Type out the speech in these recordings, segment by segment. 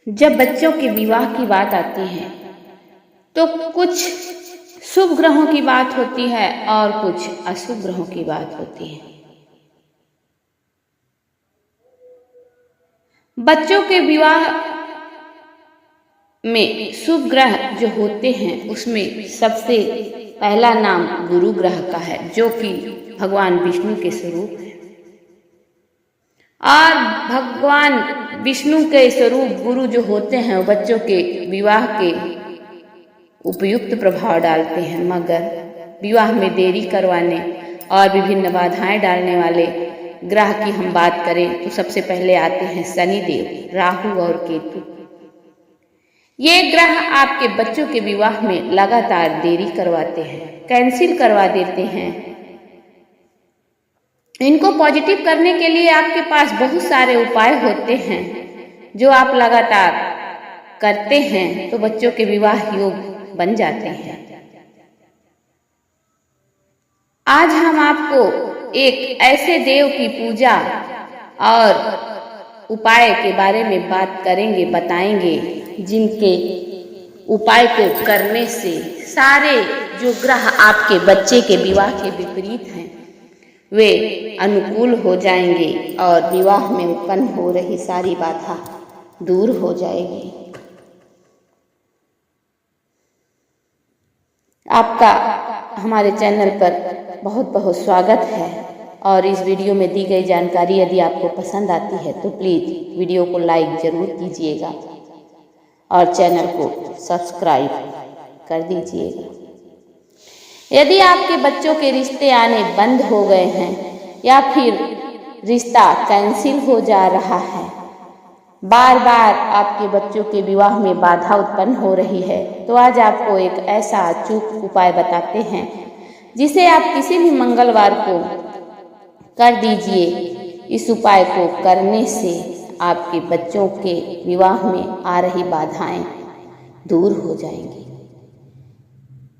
जब बच्चों के विवाह की बात आती है तो कुछ शुभ ग्रहों की बात होती है और कुछ अशुभ ग्रहों की बात होती है। बच्चों के विवाह में शुभ ग्रह जो होते हैं उसमें सबसे पहला नाम गुरु ग्रह का है, जो कि भगवान विष्णु के स्वरूप है। और भगवान विष्णु के स्वरूप गुरु जो होते हैं वो बच्चों के विवाह के उपयुक्त प्रभाव डालते हैं, मगर विवाह में देरी करवाने और विभिन्न बाधाएं डालने वाले ग्रह की हम बात करें तो सबसे पहले आते हैं शनिदेव, राहु और केतु। ये ग्रह आपके बच्चों के विवाह में लगातार देरी करवाते हैं, कैंसिल करवा देते हैं। इनको पॉजिटिव करने के लिए आपके पास बहुत सारे उपाय होते हैं जो आप लगातार करते हैं तो बच्चों के विवाह योग बन जाते हैं। आज हम आपको एक ऐसे देव की पूजा और उपाय के बारे में बात करेंगे, बताएंगे, जिनके उपाय को करने से सारे जो ग्रह आपके बच्चे के विवाह के विपरीत हैं वे अनुकूल हो जाएंगे और विवाह में उत्पन्न हो रही सारी बाधा दूर हो जाएगी। आपका हमारे चैनल पर बहुत बहुत स्वागत है और इस वीडियो में दी गई जानकारी यदि आपको पसंद आती है तो प्लीज़ वीडियो को लाइक ज़रूर कीजिएगा और चैनल को सब्सक्राइब कर दीजिएगा। यदि आपके बच्चों के रिश्ते आने बंद हो गए हैं या फिर रिश्ता कैंसिल हो जा रहा है, बार बार आपके बच्चों के विवाह में बाधा उत्पन्न हो रही है, तो आज आपको एक ऐसा अचूक उपाय बताते हैं जिसे आप किसी भी मंगलवार को कर दीजिए। इस उपाय को करने से आपके बच्चों के विवाह में आ रही बाधाएं दूर हो जाएंगी।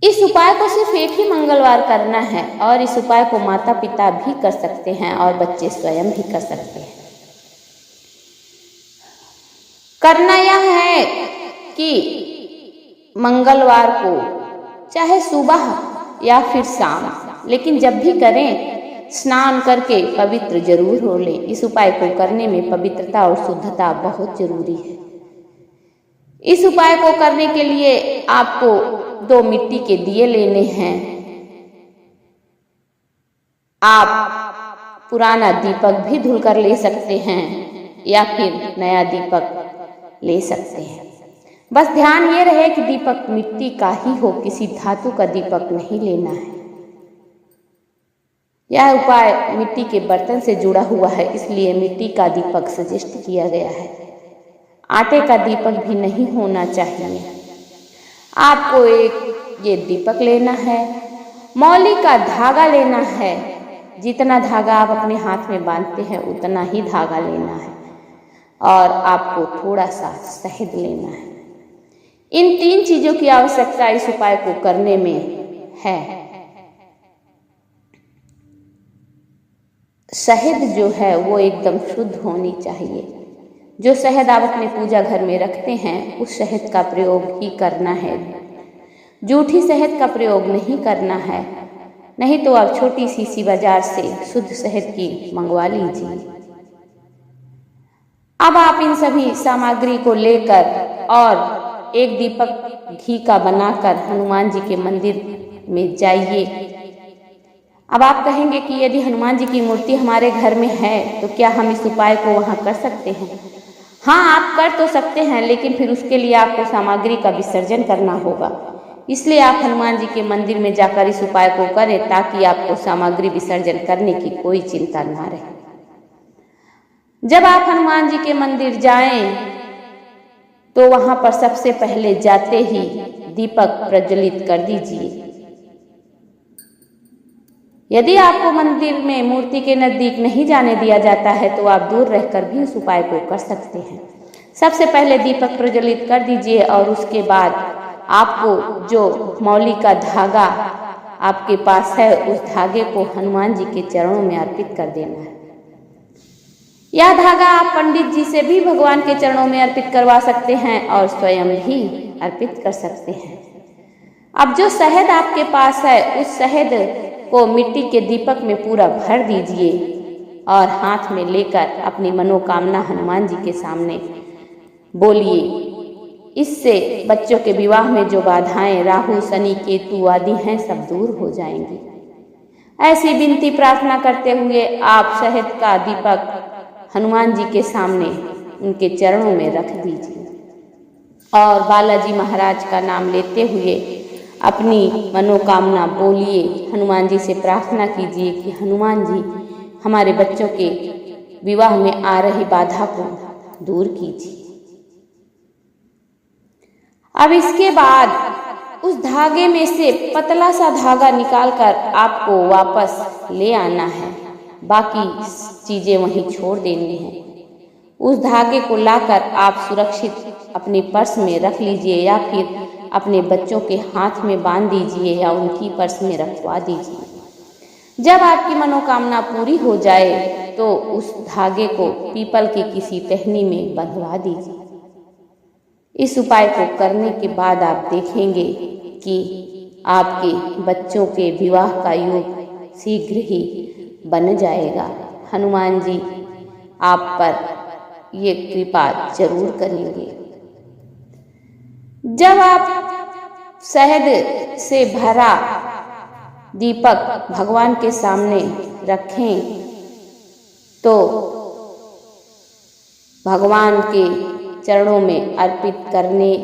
इस उपाय को सिर्फ एक ही मंगलवार करना है और इस उपाय को माता पिता भी कर सकते हैं और बच्चे स्वयं भी कर सकते हैं। करना यह है कि मंगलवार को चाहे सुबह या फिर शाम, लेकिन जब भी करें स्नान करके पवित्र जरूर हो ले। इस उपाय को करने में पवित्रता और शुद्धता बहुत जरूरी है। इस उपाय को करने के लिए आपको 2 मिट्टी के दिए लेने हैं। आप पुराना दीपक भी धुलकर ले सकते हैं या फिर नया दीपक ले सकते हैं। बस ध्यान ये रहे कि दीपक मिट्टी का ही हो, किसी धातु का दीपक नहीं लेना है। यह उपाय मिट्टी के बर्तन से जुड़ा हुआ है, इसलिए मिट्टी का दीपक सजेस्ट किया गया है। आटे का दीपक भी नहीं होना चाहिए। आपको एक ये दीपक लेना है, मौली का धागा लेना है। जितना धागा आप अपने हाथ में बांधते हैं उतना ही धागा लेना है और आपको थोड़ा सा शहद लेना है। इन 3 चीजों की आवश्यकता इस उपाय को करने में है। शहद जो है वो एकदम शुद्ध होनी चाहिए। जो शहद आप अपने पूजा घर में रखते हैं उस शहद का प्रयोग ही करना है। जूठी शहद का प्रयोग नहीं करना है, नहीं तो आप छोटी सी बाजार से शुद्ध शहद की मंगवा लीजिए। अब आप इन सभी सामग्री को लेकर और एक दीपक घी का बनाकर हनुमान जी के मंदिर में जाइए। अब आप कहेंगे कि यदि हनुमान जी की मूर्ति हमारे घर में है तो क्या हम इस उपाय को वहां कर सकते हैं? हाँ, आप कर तो सकते हैं, लेकिन फिर उसके लिए आपको सामग्री का विसर्जन करना होगा। इसलिए आप हनुमान जी के मंदिर में जाकर इस उपाय को करें ताकि आपको सामग्री विसर्जन करने की कोई चिंता ना रहे। जब आप हनुमान जी के मंदिर जाएं तो वहां पर सबसे पहले जाते ही दीपक प्रज्वलित कर दीजिए। यदि आपको मंदिर में मूर्ति के नजदीक नहीं जाने दिया जाता है तो आप दूर रहकर भी उस उपाय को कर सकते हैं। सबसे पहले दीपक प्रज्वलित कर दीजिए और उसके बाद आपको जो मौली का धागा आपके पास है उस धागे को हनुमान जी के चरणों में अर्पित कर देना है। यह धागा आप पंडित जी से भी भगवान के चरणों में अर्पित करवा सकते हैं और स्वयं भी अर्पित कर सकते हैं। अब जो शहद आपके पास है उस शहद को मिट्टी के दीपक में पूरा भर दीजिए और हाथ में लेकर अपनी मनोकामना हनुमान जी के सामने बोलिए। इससे बच्चों के विवाह में जो बाधाएं राहु शनि केतु आदि हैं सब दूर हो जाएंगी। ऐसी विनती प्रार्थना करते हुए आप शहद का दीपक हनुमान जी के सामने उनके चरणों में रख दीजिए और बालाजी महाराज का नाम लेते हुए अपनी मनोकामना बोलिए। हनुमान जी से प्रार्थना कीजिए कि हनुमान जी हमारे बच्चों के विवाह में आ रही बाधा को दूर कीजिए। अब इसके बाद उस धागे में से पतला सा धागा निकालकर आपको वापस ले आना है, बाकी चीजें वहीं छोड़ देनी है। उस धागे को लाकर आप सुरक्षित अपने पर्स में रख लीजिए या फिर अपने बच्चों के हाथ में बांध दीजिए या उनकी पर्स में रखवा दीजिए। जब आपकी मनोकामना पूरी हो जाए तो उस धागे को पीपल की किसी टहनी में बंधवा दीजिए। इस उपाय को करने के बाद आप देखेंगे कि आपके बच्चों के विवाह का योग शीघ्र ही बन जाएगा। हनुमान जी आप पर ये कृपा जरूर करेंगे। जब आप शहद से भरा दीपक भगवान के सामने रखें तो भगवान के चरणों में अर्पित करने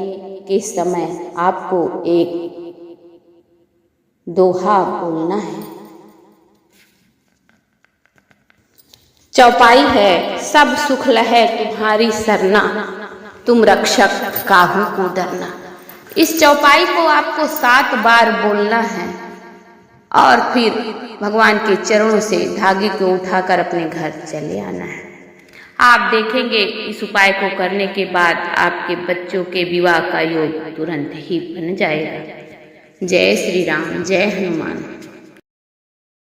के समय आपको एक दोहा बोलना है। चौपाई है सब सुख लहै तुम्हारी सरना, तुम रक्षक काहू को डरना। इस चौपाई को आपको 7 बार बोलना है और फिर भगवान के चरणों से धागे को उठाकर अपने घर चले आना है। आप देखेंगे इस उपाय को करने के बाद आपके बच्चों के विवाह का योग तुरंत ही बन जाएगा। जय श्री राम, जय हनुमान।